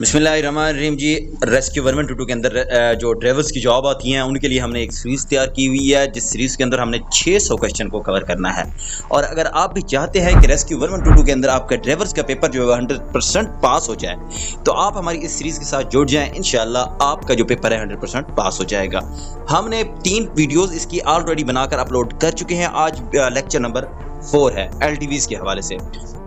बिस्मिल्लाहिर्रहमानिर्रहीम जी। रेस्क्यू 112 के अंदर जो ड्राइवर्स की जॉब आती हैं उनके लिए हमने एक सीरीज़ तैयार की हुई है, जिस सीरीज़ के अंदर हमने 600 क्वेश्चन को कवर करना है। और अगर आप भी चाहते हैं कि रेस्क्यू 112 के अंदर आपका ड्राइवर्स का पेपर जो है 100% पास हो जाए, तो आप हमारी इस सीरीज़ के साथ जुड़ जाएं। इंशाल्लाह आपका जो पेपर है 100% पास हो जाएगा। हमने 3 वीडियोज़ इसकी ऑलरेडी बनाकर अपलोड कर चुके हैं। आज लेक्चर नंबर 4 है LTVs के हवाले से,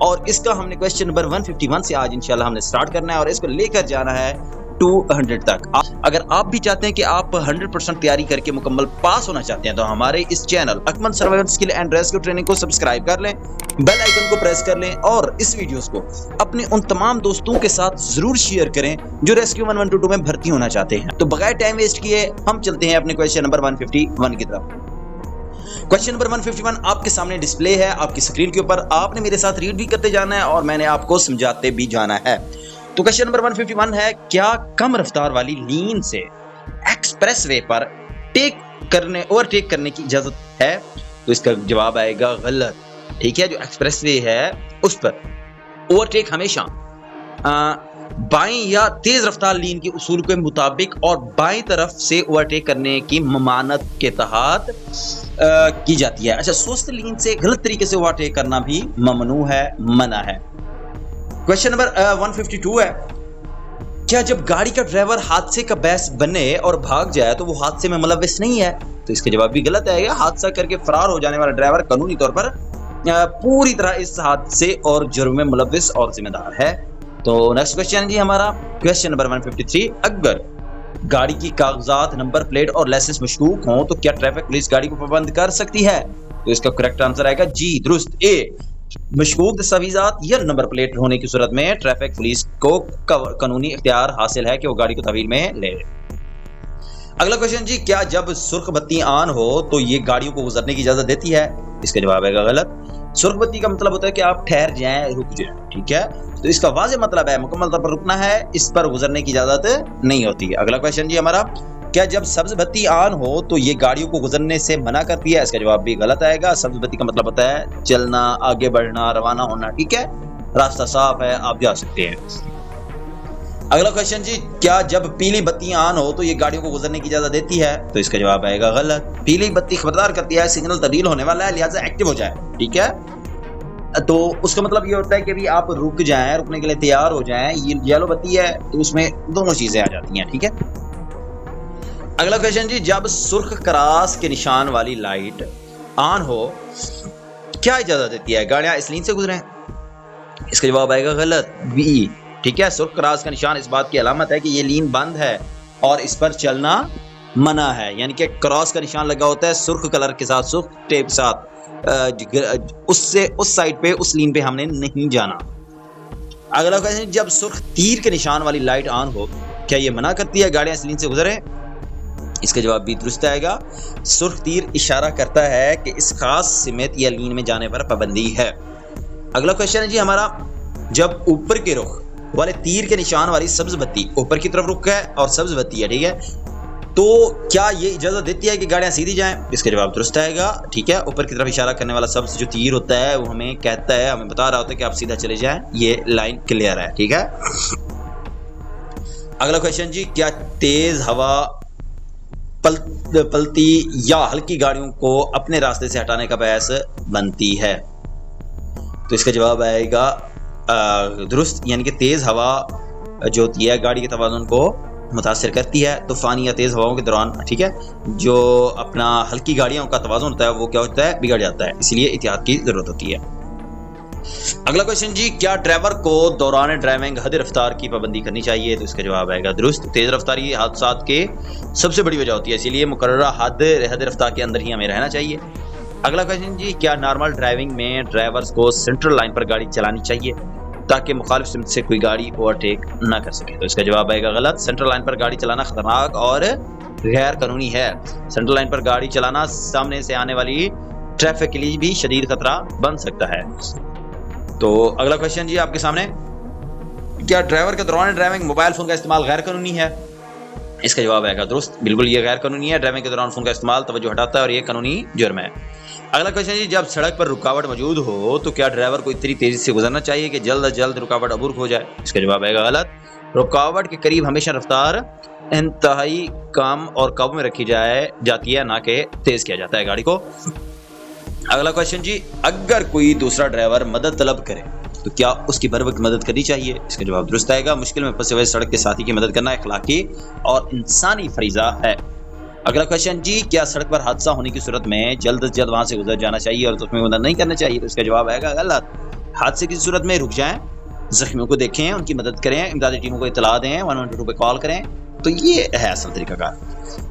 और इसका हमने क्वेश्चन नंबर 151 से आज इंशाल्लाह हमने स्टार्ट करना है और इसको लेकर जाना है 200 तक। अगर आप भी चाहते हैं कि आप 100% तैयारी करके मुकम्मल पास होना चाहते हैं, तो हमारे इस channel Akmal survival skill and rescue training को सब्सक्राइब कर लें, बेल आइकन को प्रेस कर लें और इस वीडियोस को अपने उन तमाम दोस्तों के साथ जरूर शेयर करें जो रेस्क्यू 112 में भर्ती होना चाहते हैं। तो बगैर टाइम वेस्ट किए हम चलते हैं अपने क्वेश्चन नंबर 151 की तरफ। क्वेश्चन नंबर 151 आपके सामने डिस्प्ले है, आपकी स्क्रीन के ऊपर। आपने मेरे साथ रीड भी करते जाना है और मैंने आपको समझाते भी जाना है। तो क्वेश्चन नंबर 151 है, क्या कम रफ्तार वाली लेन से एक्सप्रेसवे पर ओवरटेक करने की इजाजत है? तो इसका जवाब आएगा गलत। ठीक है, जो एक्सप्रेसवे है उस पर ओवरटेक हमेशा बाईं या तेज रफ्तार लेन के उसूल के मुताबिक और बाईं तरफ से ओवरटेक करने की ममानत के तहत की जाती है। अच्छा, सुस्त लेन से गलत तरीके से ओवरटेक करना भी ममनू है, मना है। क्वेश्चन नंबर 152 है, क्या जब गाड़ी का ड्राइवर हादसे का बायस बने और भाग जाए तो वो हादसे में मुलव्विस नहीं है? तो इसका जवाब भी गलत है। हादसा करके फरार हो जाने वाला ड्राइवर कानूनी तौर पर पूरी तरह इस हादसे और जुर्म में मुलव्विस और जिम्मेदार है। तो नेक्स्ट क्वेश्चन जी हमारा क्वेश्चन नंबर 153, अगर गाड़ी की कागजात, नंबर प्लेट और लाइसेंस मशकूक हो तो क्या ट्रैफिक पुलिस गाड़ी को पाबंद कर सकती है? तो इसका करेक्ट आंसर आएगा जी, दुरुस्त, ए। मशकूक दस्तावेजात या नंबर प्लेट होने की सूरत में ट्रैफिक पुलिस को कानूनी इख्तियार हासिल है कि वो गाड़ी को तहवील में ले। अगला क्वेश्चन जी, क्या जब सुर्ख बत्ती ऑन हो तो ये गाड़ियों को गुजरने की इजाजत देती है? इसका जवाब आएगा गलत। सुर्ख बत्ती का मतलब होता है कि आप ठहर जाएं, रुक जाएं। ठीक है, तो इसका वाज़ेह मतलब है मुकम्मल तौर पर रुकना है, इस पर गुजरने की इजाजत नहीं होती है। अगला क्वेश्चन जी हमारा, क्या जब सब्ज बत्ती ऑन हो तो ये गाड़ियों को गुजरने से मना करती है? इसका जवाब भी गलत आएगा। सब्ज बत्ती का मतलब होता है चलना, आगे बढ़ना, रवाना होना। ठीक है, रास्ता साफ है, आप जा सकते हैं। अगला क्वेश्चन जी, क्या जब पीली बत्ती ऑन हो तो ये गाड़ियों को गुजरने की इजाजत देती है? तो इसका जवाब आएगा गलत। पीली बत्ती खबरदार करती है सिग्नल तब्दील होने वाला है, लिहाजा एक्टिव हो जाए। ठीक है, तो उसका मतलब ये होता है कि अभी आप रुक जाएं, रुकने के लिए तैयार हो जाएं। ये येलो बत्ती है तो उसमें दोनों चीजें आ जाती हैं। ठीक है, अगला क्वेश्चन जी, जब सुर्ख क्रॉस के निशान वाली लाइट ऑन हो क्या इजाजत देती है गाड़ियां इस लाइन से गुजरें? इसका जवाब आएगा गलत, बी। ठीक है, सुर्ख क्रॉस का निशान इस बात की अलामत है कि ये लाइन बंद है और इस पर चलना मना है। यानी कि क्रॉस का निशान लगा होता है सुर्ख कलर के साथ, सुर्ख टेप के साथ, उससे उस साइड पे, उस लाइन पे हमने नहीं जाना। अगला क्वेश्चन, जब सुर्ख तीर के निशान वाली लाइट ऑन हो क्या ये मना करती है गाड़ियां इस लाइन से गुजरें? इसका जवाब भी दुरुस्त आएगा। सुर्ख तीर इशारा करता है कि इस खास सिमत या लाइन में जाने पर पाबंदी है। अगला क्वेश्चन है जी हमारा, जब ऊपर के रुख वाले तीर के निशान वाली सब्ज बत्ती ऊपर की तरफ रुख है और सब्ज बत्ती है, ठीक है, तो क्या ये इजाजत देती है कि गाड़ियां सीधी जाएं? इसका जवाब दुरुस्त आएगा। ठीक है, ऊपर की तरफ इशारा करने वाला सब्ज जो तीर होता है वो हमें कहता है, हमें बता रहा होता है कि आप सीधा चले जाएं, ये लाइन क्लियर है। ठीक है, अगला क्वेश्चन जी, क्या तेज हवा पलती या हल्की गाड़ियों को अपने रास्ते से हटाने का बायस बनती है? तो इसका जवाब आएगा दुरुस्त, यानी कि तेज हवा जो होती है गाड़ी के तवाज़ुन को मुतासिर करती है तूफानी या तेज हवाओं के दौरान। ठीक है, जो अपना हल्की गाड़ियों का तवाज़ुन होता है वो क्या होता है, बिगड़ जाता है, इसलिए एहतियात की जरूरत होती है। अगला क्वेश्चन जी, क्या ड्राइवर को दौरान ड्राइविंग हद रफ्तार की पाबंदी करनी चाहिए? तो इसका जवाब आएगा दुरुस्त। तेज रफ्तारी हादसात के सबसे बड़ी वजह होती है, इसीलिए मुकर्ररा हद रफ्तार के अंदर ही हमें रहना चाहिए। अगला क्वेश्चन जी, क्या नॉर्मल ड्राइविंग में ड्राइवर्स को सेंट्रल लाइन पर गाड़ी चलानी चाहिए ताकि मुखालिफ सिमत से कोई गाड़ी ओवरटेक ना कर सके? तो इसका जवाब आएगा गलत। सेंट्रल लाइन पर गाड़ी चलाना खतरनाक और गैर कानूनी है। सेंट्रल लाइन पर गाड़ी चलाना सामने से आने वाली ट्रैफिक के लिए भी शदीद खतरा बन सकता है। तो अगला क्वेश्चन जी आपके सामने, क्या ड्राइवर के दौरान ड्राइविंग मोबाइल फोन का इस्तेमाल गैर कानूनी है? इसका जवाब आएगा दुरुस्त, बिल्कुल ये गैर कानूनी है। ड्राइविंग के दौरान फोन का इस्तेमाल तवज्जो हटाता है और ये कानूनी जुर्म है। अगला क्वेश्चन जी, जब सड़क पर रुकावट मौजूद हो तो क्या ड्राइवर को इतनी तेजी से गुजरना चाहिए कि जल्द अज जल्द रुकावट अबूर हो जाए? इसका जवाब आएगा गलत। रुकावट के करीब हमेशा रफ्तार इंतहाई कम और काबू में रखी जाती है, ना कि तेज किया जाता है गाड़ी को। अगला क्वेश्चन जी, अगर कोई दूसरा ड्राइवर मदद तलब करे तो क्या उसकी बर वक्त मदद करनी चाहिए? इसका जवाब दुरुस्त आएगा। मुश्किल में फंसे हुए सड़क के साथी की मदद करना अखलाकी और इंसानी फरीजा है। अगला क्वेश्चन जी, क्या सड़क पर हादसा होने की सूरत में जल्द से जल्द वहां से गुजर जाना चाहिए और उसमें मदद नहीं करना चाहिए? तो इसका जवाब आएगा गलत। हादसे की सूरत में रुक जाएं, जख्मियों को देखें, उनकी मदद करें, इमदादी टीमों को इतला दें, 112 पे कॉल करें। तो ये है असल तरीकाकार।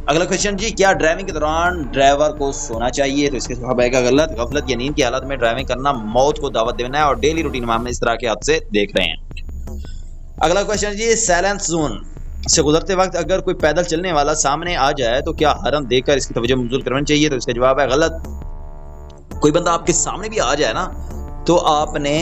अगला क्वेश्चन जी, क्या ड्राइविंग के दौरान ड्राइवर को सोना चाहिए? तो इसके जवाब आएगा गलत। गफलत या नींद की हालत में ड्राइविंग करना मौत को दावत देना है और डेली रूटीन में हम इस तरह के हादसे देख रहे हैं। अगला क्वेश्चन जी, साइलेंस जोन से गुजरते वक्त अगर कोई पैदल चलने वाला सामने आ जाए तो क्या हॉर्न देकर इसकी तवज्जो मबज़ूल करवानी चाहिए? तो इसका जवाब है गलत। कोई बंदा आपके सामने भी आ जाए ना तो आपने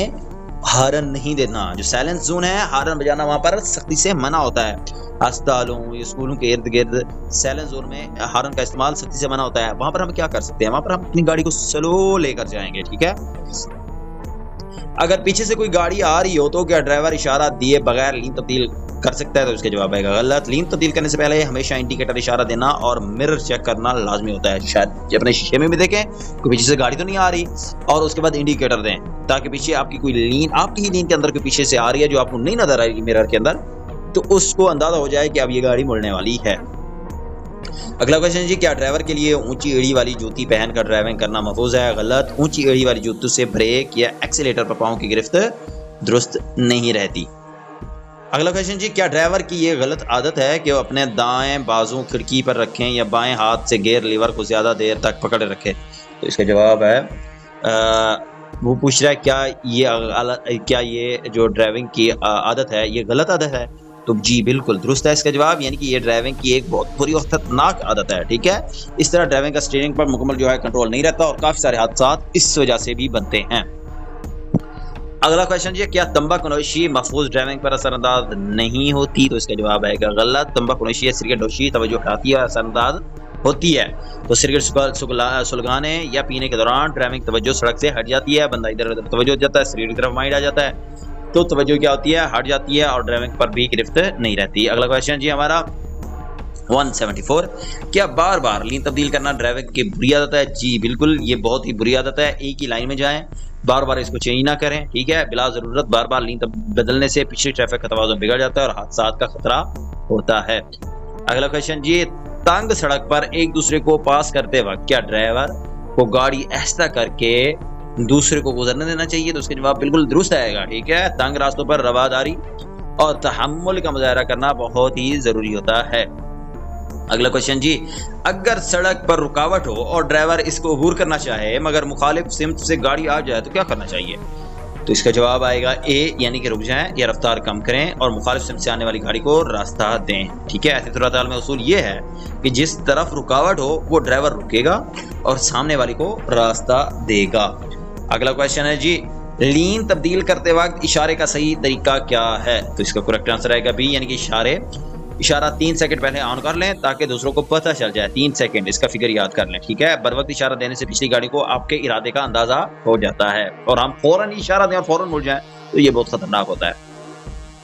हॉर्न नहीं देना। जो साइलेंस जोन है, हॉर्न बजाना वहां पर सख्ती से मना होता है। अस्पतालों या स्कूलों के इर्द गिर्द साइलेंस जोन में हॉर्न का इस्तेमाल सख्ती से मना होता है। वहां पर हम क्या कर सकते हैं? वहां पर हम अपनी गाड़ी को स्लो लेकर जाएंगे, ठीक है। अगर पीछे से कोई गाड़ी आ रही हो तो क्या ड्राइवर इशारा दिए बगैर लेन तब्दील कर सकता है? तो इसका जवाब आएगा गलत। लेन तब्दील करने से पहले हमेशा इंडिकेटर इशारा देना और मिरर चेक करना लाजमी होता है। शायद अपने शीशे में भी देखें कोई पीछे से गाड़ी तो नहीं आ रही और उसके बाद इंडिकेटर दें ताकि पीछे आपकी कोई लेन, आपकी ही लेन के अंदर कोई पीछे से आ रही है जो आपको नहीं नजर आ रही मिरर के अंदर, तो उसको अंदाजा हो जाए कि अब ये गाड़ी मुड़ने वाली है। अगला क्वेश्चन जी, क्या ड्राइवर के लिए ऊंची एड़ी वाली जूती पहनकर ड्राइविंग करना महफूज है? गलत। ऊंची एड़ी वाली जूतों से ब्रेक या एक्सीलेटर पर पांव की गिरफ्त दुरुस्त नहीं रहती। अगला क्वेश्चन जी, क्या ड्राइवर की ये गलत आदत है कि वो अपने दाएं बाजू खिड़की पर रखें या बाएं हाथ से गियर लीवर को ज्यादा देर तक पकड़े रखें? तो इसका जवाब है वो पूछ रहा है क्या ये जो ड्राइविंग की आदत है ये गलत आदत है? तो जी बिल्कुल दुरुस्त है इसका जवाब, यानी कि ये ड्राइविंग की एक बहुत बुरी और खतरनाक आदत है, ठीक है। इस तरह ड्राइविंग का स्टीयरिंग पर मुकम्मल जो है कंट्रोल नहीं रहता और काफी सारे हादसा इस वजह से भी बनते हैं। अगला क्वेश्चन जी, क्या तंबाकूनोशी महफूज ड्राइविंग पर असरअंदाज नहीं होती? तो इसका जवाब आएगा गलत। तंबाकूनोशी या सिगरेट नोशी तवज्जो हटाती है और असरअंदाज होती है। तो सिगरेट सुलगाने या पीने के दौरान ड्राइविंग तवज्जो सड़क से हट जाती है, बंदा इधर उधर तवज्जो हो जाता है, सिगरेट की तरफ माइंड आ जाता है, तो तवज्जो क्या होती है? हट जाती है और ड्राइविंग पर भी गिरफ्त नहीं रहती। अगला क्वेश्चन जी हमारा 174, क्या बार बार लेन तब्दील करना ड्राइविंग की बुरी आदत है? जी बिल्कुल, ये बहुत ही बुरी आदत है। एक ही लाइन में जाएं, बार बार इसको चेंज ना करें, ठीक है। बिला जरूरत बार बार लेन बदलने से पिछली ट्रैफिक का तवाज़ुन बिगड़ जाता है और हादसा का खतरा होता है। अगला क्वेश्चन जी, तंग सड़क पर एक दूसरे को पास करते वक्त क्या ड्राइवर को गाड़ी ऐसा करके दूसरे को गुजरने देना चाहिए? तो उसका जवाब बिल्कुल दुरुस्त आएगा, ठीक है। तंग रास्तों पर रवादारी और तहम्मुल का मुजाहरा करना बहुत ही जरूरी होता है। अगला क्वेश्चन जी, अगर सड़क पर रुकावट हो और ड्राइवर इसको अबूर करना चाहे मगर मुखालिफ सिमत से गाड़ी आ जाए तो क्या करना चाहिए? तो इसका जवाब आएगा ए, यानी कि रुक जाएं या रफ्तार कम करें और मुखालिफ सिमत से आने वाली गाड़ी को रास्ता दें, ठीक है। ऐसे सूरत हाल में उसूल ये है कि जिस तरफ रुकावट हो वो ड्राइवर रुकेगा और सामने वाली को रास्ता देगा। अगला क्वेश्चन है जी, लेन तब्दील करते वक्त इशारे का सही तरीका क्या है? तो इसका करेक्ट आंसर आएगा बी, यानी कि इशारा 3 सेकंड पहले ऑन कर लें ताकि दूसरों को पता चल जाए। 3 सेकंड, इसका फिगर याद कर लें, ठीक है। बर वक्त इशारा देने से पिछली गाड़ी को आपके इरादे का अंदाजा हो जाता है और हम फौरन इशारा दें और फौरन मुड़ जाएं तो ये बहुत खतरनाक होता है।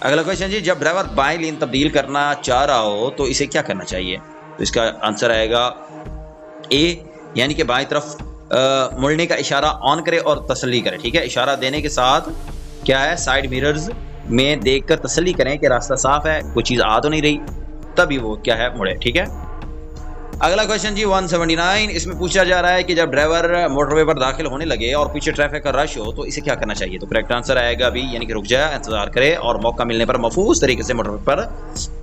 अगला क्वेश्चन जी, जब ड्राइवर बाएं लेन तब्दील करना चाह रहा हो तो इसे क्या करना चाहिए? तो इसका आंसर आएगा ए, यानी कि बाएं तरफ मुड़ने का इशारा ऑन करे और तसल्ली करे, ठीक है। इशारा देने के साथ क्या है, साइड मिरर्स में देखकर तसल्ली करें कि रास्ता साफ है, कोई चीज आ तो नहीं रही, तभी वो क्या है मुड़े, ठीक है। अगला क्वेश्चन जी 179, इसमें पूछा जा रहा है कि जब ड्राइवर मोटरवे पर दाखिल होने लगे और पीछे ट्रैफिक का रश हो तो इसे क्या करना चाहिए? तो करेक्ट आंसर आएगा बी, यानी कि रुक जाए, इंतजार करे और मौका मिलने पर महफूज तरीके से मोटरवे पर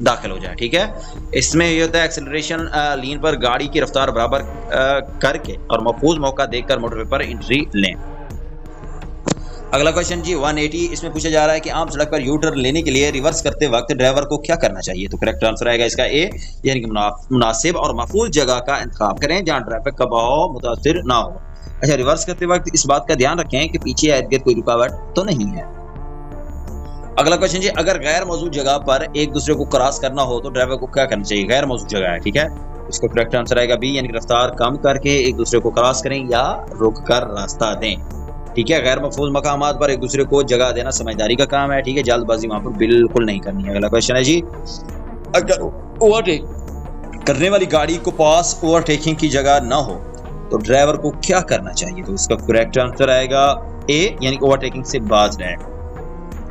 दाखिल हो जाए, ठीक है। इसमें ये होता है एक्सेलरेशन लेन पर गाड़ी की रफ्तार बराबर करके और महफूज मौका देखकर मोटरवे पर एंट्री लें। अगला क्वेश्चन जी 180, इसमें पूछा जा रहा है कि आम सड़क पर यू टर्न लेने के लिए रिवर्स करते वक्त ड्राइवर को क्या करना चाहिए? तो करेक्ट आंसर आएगा इसका ए, यानी कि मुनासिब और महफूज जगह का इंतखाब करें जहां ट्रैफिक का बहाव मुतासिर ना हो। अच्छा, रिवर्स करते वक्त इस बात का ध्यान रखें कि पीछे इर्द गिर्द कोई रुकावट तो नहीं है। अगला क्वेश्चन जी, अगर गैर मौजूद जगह पर एक दूसरे को क्रॉस करना हो तो ड्राइवर को क्या करना चाहिए? गैर मौजूद जगह है, ठीक है। इसका करेक्ट आंसर आएगा बी, यानी कि रफ्तार कम करके एक दूसरे को क्रॉस करें या रोक कर रास्ता दें। ठीक है, गैर महफूज मकामात पर एक दूसरे को जगह देना समझदारी का काम है। ठीक है, जल्दबाजी वहां पर बिल्कुल नहीं करनी है। अगला क्वेश्चन है जी, अगर ओवरटेक करने वाली गाड़ी को पास ओवरटेकिंग की जगह ना हो तो ड्राइवर को क्या करना चाहिए? तो इसका करेक्ट आंसर आएगा ए, यानी कि ओवरटेकिंग से बाज रहे।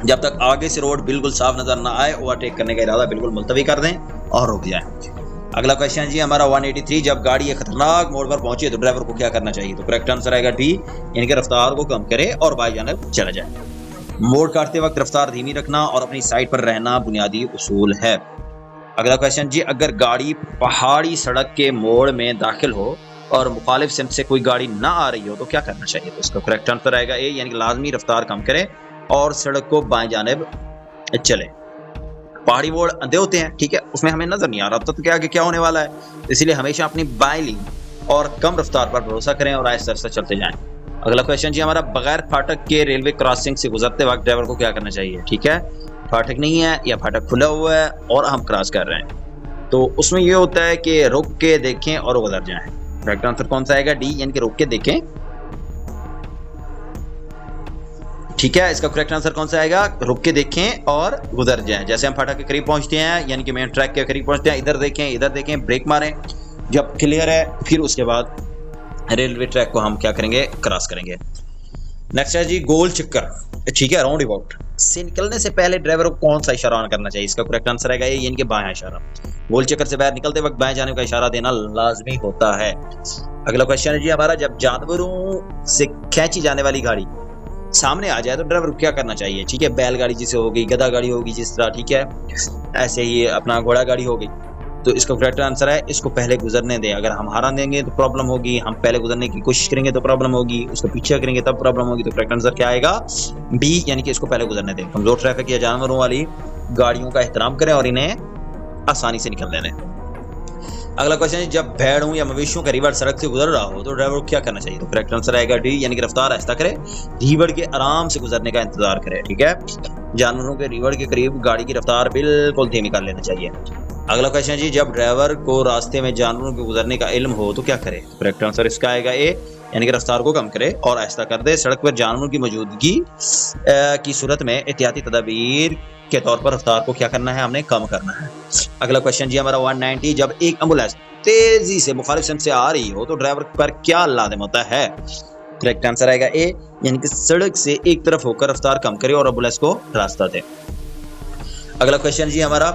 जब तक आगे से रोड बिल्कुल साफ नजर ना आए ओवरटेक करने का इरादा बिल्कुल मुलतवी कर दें और रुक जाएं। अगला क्वेश्चन जी हमारा 183, जब गाड़ी एक खतरनाक मोड़ पर पहुंचे तो ड्राइवर को क्या करना चाहिए? तो करेक्ट आंसर आएगा डी, यानी कि रफ्तार को कम करे और बाई जानिब चला जाए। मोड़ काटते वक्त रफ्तार धीमी रखना और अपनी साइड पर रहना बुनियादी उसूल है। अगला क्वेश्चन जी, अगर गाड़ी पहाड़ी सड़क के मोड़ में दाखिल हो और मुखालिफ सिमत से कोई गाड़ी ना आ रही हो तो क्या करना चाहिए? तो इसका करेक्ट आंसर आएगा ए, यानी कि लाजमी रफ्तार कम करे और सड़क को बाएं जानिब चले। पहाड़ी मोड़ अंधे होते हैं, ठीक है, उसमें हमें नजर नहीं आ रहा तो क्या आगे क्या होने वाला है, इसलिए हमेशा अपनी बाएं लीन और कम रफ्तार पर भरोसा करें और आहिस्ता आहिस्ता चलते जाएं। अगला क्वेश्चन जी हमारा, बगैर फाटक के रेलवे क्रॉसिंग से गुजरते वक्त ड्राइवर को क्या करना चाहिए? ठीक है, फाटक नहीं है या फाटक खुला हुआ है और हम क्रॉस कर रहे हैं तो उसमें यह होता है कि रुक के देखें और गुजर जाएं। करेक्ट आंसर कौन सा आएगा? डी, यानी कि रुक के देखें। ठीक है, इसका करेक्ट आंसर कौन सा आएगा? रुक के देखें और गुजर जाएं। जैसे हम फाटक के करीब पहुंचते हैं, यानी कि मेन ट्रैक के करीब पहुंचते हैं, इधर देखें, ब्रेक मारें, जब क्लियर है फिर उसके बाद रेलवे ट्रैक को हम क्या करेंगे? क्रॉस करेंगे। नेक्स्ट है जी, गोल चक्कर, ठीक है, राउंड अबाउट से निकलने से पहले ड्राइवर को कौन सा इशारा करना चाहिए? इसका करेक्ट आंसर आएगा ये, यानी कि बायां इशारा। गोल चक्कर से बाहर निकलते वक्त बाएं जाने का इशारा देना लाजमी होता है। अगला क्वेश्चन है जी हमारा, जब जानवरों से खींची जाने वाली गाड़ी सामने आ जाए तो ड्राइवर को क्या करना चाहिए? ठीक है, बैलगाड़ी जैसे हो गई, गधा गाड़ी होगी जिस तरह, ठीक है, ऐसे ही अपना घोड़ा गाड़ी हो गई, तो इसका करेक्ट आंसर है इसको पहले गुजरने दें। अगर हम हरा देंगे तो प्रॉब्लम होगी, हम पहले गुजरने की कोशिश करेंगे तो प्रॉब्लम होगी, उसको पीछे करेंगे तब प्रॉब्लम होगी। तो करेक्ट आंसर क्या आएगा? बी, यानी कि इसको पहले गुजरने दें। कमजोर ट्रैफिक या जानवरों वाली गाड़ियों का एहतराम करें और इन्हें आसानी से निकलने दें। अगला क्वेश्चन है, जब भेड़ों या मवेशियों का रिवर सड़क से गुजर रहा हो तो ड्राइवर को क्या करना चाहिए? तो करेक्ट आंसर आएगा डी, यानी कि रफ्तार आहिस्ता करे, रिवर के आराम से गुजरने का इंतजार करे। ठीक है, जानवरों के रिवर के करीब गाड़ी की रफ्तार बिल्कुल धीमी कर लेना चाहिए। अगला क्वेश्चन जी, जब ड्राइवर को रास्ते में जानवरों के गुजरने का इल्म हो तो क्या करे? करेक्ट आंसर इसका आएगा ए, यानी कि रफ्तार को कम करे और आहिस्ता कर दे। सड़क पर जानवरों की मौजूदगी की सूरत में एहतियाती तदाबीर के तौर पर रफ्तार को क्या करना है? हमने कम करना है। अगला क्वेश्चन जी हमारा 190, जब एक एम्बुलेंस तेजी से मुखालिफ सिमत से आ रही हो तो ड्राइवर पर क्या लाजिम होता है? करेक्ट आंसर आएगा ए, यानी कि सड़क से एक तरफ होकर रफ्तार कम करे और एम्बुलेंस को रास्ता दे। अगला क्वेश्चन जी हमारा,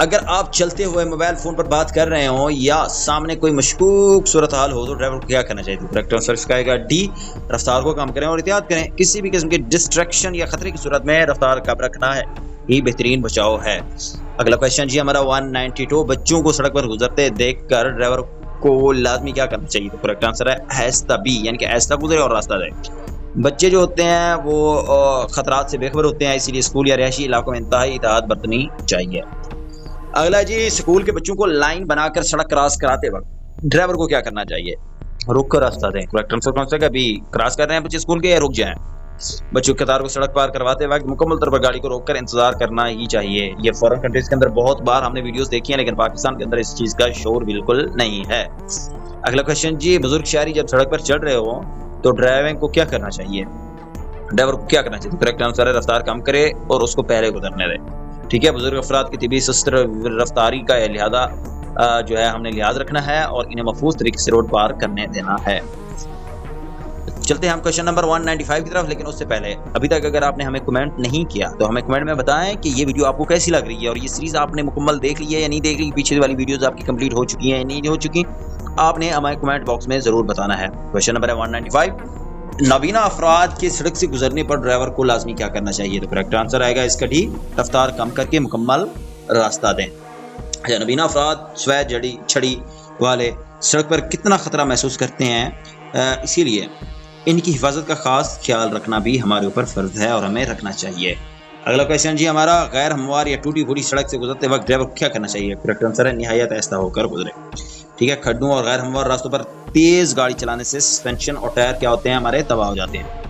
अगर आप चलते हुए मोबाइल फोन पर बात कर रहे हो या सामने कोई मशकूक सूरत हाल हो तो ड्राइवर को क्या करना चाहिए? करेक्ट आंसर इसका आएगा डी, रफ्तार को कम करें और एहतियात करें। किसी भी किस्म के डिस्ट्रैक्शन या खतरे की सूरत में रफ्तार कम रखना है ही बेहतरीन बचाव है। अगला क्वेश्चन जी हमारा 192, बच्चों को सड़क पर गुजरते देखकर ड्राइवर को लाजमी क्या करना चाहिए? तो करेक्ट आंसर है आहिस्ता, बी, यानी कि आहिस्ता गुजरे और रास्ता दे। बच्चे जो होते हैं वो खतरात से बेखबर होते हैं, इसीलिए स्कूल या रिहायशी इलाकों में इंतहाई इत्तेहाद बरतनी चाहिए। अगला जी, स्कूल के बच्चों को लाइन बनाकर सड़क क्रॉस कराते वक्त ड्राइवर को क्या करना चाहिए? रुक कर रास्ता दें। करेक्ट आंसर कौन सा है? बी, क्रॉस कर रहे हैं बच्चे स्कूल के, रुक जाएं। बच्चों के कतार को सड़क पार करवाते वक्त मुकम्मल तौर पर गाड़ी को रोककर इंतजार करना ही चाहिए। ये फॉरेन कंट्रीज के अंदर बहुत बार हमने वीडियोस देखी हैं, लेकिन पाकिस्तान के अंदर इस चीज का शोर बिल्कुल नहीं है। अगला क्वेश्चन जी, बुजुर्ग शहरी जब सड़क पर चल रहे हो तो ड्राइविंग को क्या करना चाहिए? ड्राइवर को क्या करना चाहिए? करेक्ट आंसर है रफ्तार कम करे और उसको पहले गुजरने दे। ठीक है, बुजुर्ग अफराद की तिबी सुस्त रफ्तारी का लिहाजा जो है हमने लिहाज रखना है और इन्हें महफूज तरीके से रोड पार करने देना है। चलते हैं हम क्वेश्चन नंबर 195 की तरफ, लेकिन उससे पहले अभी तक अगर आपने हमें कमेंट नहीं किया तो हमें कमेंट में बताएं कि ये वीडियो आपको कैसी लग रही है और ये सीरीज आपने मुकम्मल देख ली है या नहीं देख ली, पीछे वाली वीडियोस आपकी कंप्लीट हो चुकी हैं या नहीं हो चुकी, आपने हमें कमेंट बॉक्स में जरूर बताना है। क्वेश्चन नंबर है 195, नाबीना अफराद के सड़क से गुजरने पर ड्राइवर को लाजमी क्या करना चाहिए? तो करेक्ट आंसर आएगा इसका डी, रफ्तार कम करके मुकम्मल रास्ता दें। नाबीना अफराद स्व छड़ी वाले सड़क पर कितना खतरा महसूस करते हैं, इसीलिए इनकी हिफाजत का खास ख्याल रखना भी हमारे ऊपर फर्ज है और हमें रखना चाहिए। अगला क्वेश्चन जी हमारा, गैर हमवार या टूटी फूटी सड़क से गुजरते वक्त ड्राइवर को क्या करना चाहिए? करेक्ट आंसर है निहायत आहिस्ता होकर गुजरे। ठीक है, खड्डों और गैर हमवार रास्तों पर तेज गाड़ी चलाने से सस्पेंशन और टायर क्या होते हैं? हमारे तबाह हो जाते हैं।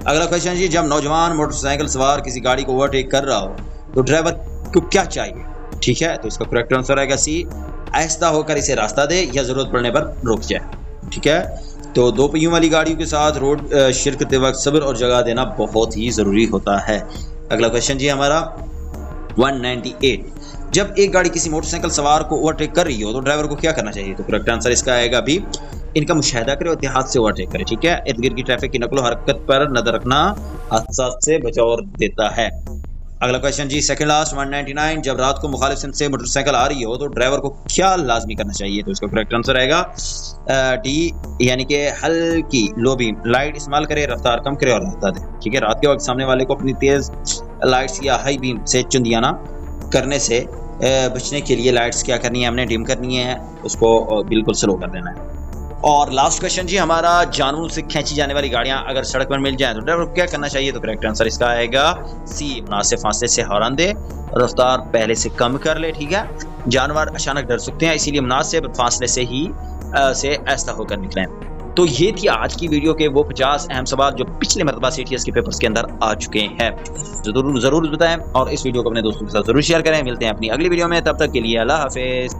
अगला क्वेश्चन जी, जब नौजवान मोटरसाइकिल सवार किसी गाड़ी को ओवरटेक कर रहा हो तो ड्राइवर को क्या चाहिए? ठीक है, तो इसका करेक्ट आंसर आएगा सी, आहिस्ता होकर इसे रास्ता दे या जरूरत पड़ने पर रुक जाए। ठीक है, तो दो पहियों वाली गाड़ियों के साथ रोड शेयर करते वक्त सब्र और जगह देना बहुत ही ज़रूरी होता है। अगला क्वेश्चन जी हमारा 198, जब एक गाड़ी किसी मोटरसाइकिल सवार को ओवरटेक कर रही हो तो ड्राइवर को क्या करना चाहिए? तो करेक्ट आंसर इसका आएगा अभी इनका मुशाहिदा करे और इत्तेहाद से ओवरटेक करे। ठीक है, इर्द गिर्द की ट्रैफिक की नकलो हरकत पर नजर रखना हादसा से बचाव देता है। अगला क्वेश्चन जी सेकंड लास्ट 199, जब रात को मुखालिफ सिमत से मोटरसाइकिल आ रही हो तो ड्राइवर को क्या लाजमी करना चाहिए? तो इसका करेक्ट आंसर आएगा डी, यानी कि हल्की लो बीम लाइट इस्तेमाल करे, रफ्तार कम करे और रास्ता दे। ठीक है, रात के वक्त सामने वाले को अपनी तेज लाइट्स या हाई बीम से चुंदियाना करने से बचने के लिए लाइट्स क्या करनी है, हमने डिम करनी है, उसको बिल्कुल स्लो कर देना है। और लास्ट क्वेश्चन जी हमारा, जानवरों से खींची जाने वाली गाड़ियां अगर सड़क पर मिल जाएं तो ड्राइवर को क्या करना चाहिए? तो करेक्ट आंसर इसका आएगा सी, मुनासिब फासले से हॉर्न दे, रफ्तार पहले से कम कर ले। ठीक है, जानवर अचानक डर सकते हैं, इसीलिए मुनासिब फासले से ही से ऐसा होकर निकलें। तो ये थी आज की वीडियो के वो 50 अहम सवाल जो पिछले मरतबा CTS के पेपर्स के अंदर आ चुके हैं। जरूर बताएं और इस वीडियो को अपने दोस्तों के साथ जरूर शेयर करें। मिलते हैं अपनी अगली वीडियो में, तब तक के लिए अल्लाह हाफिज।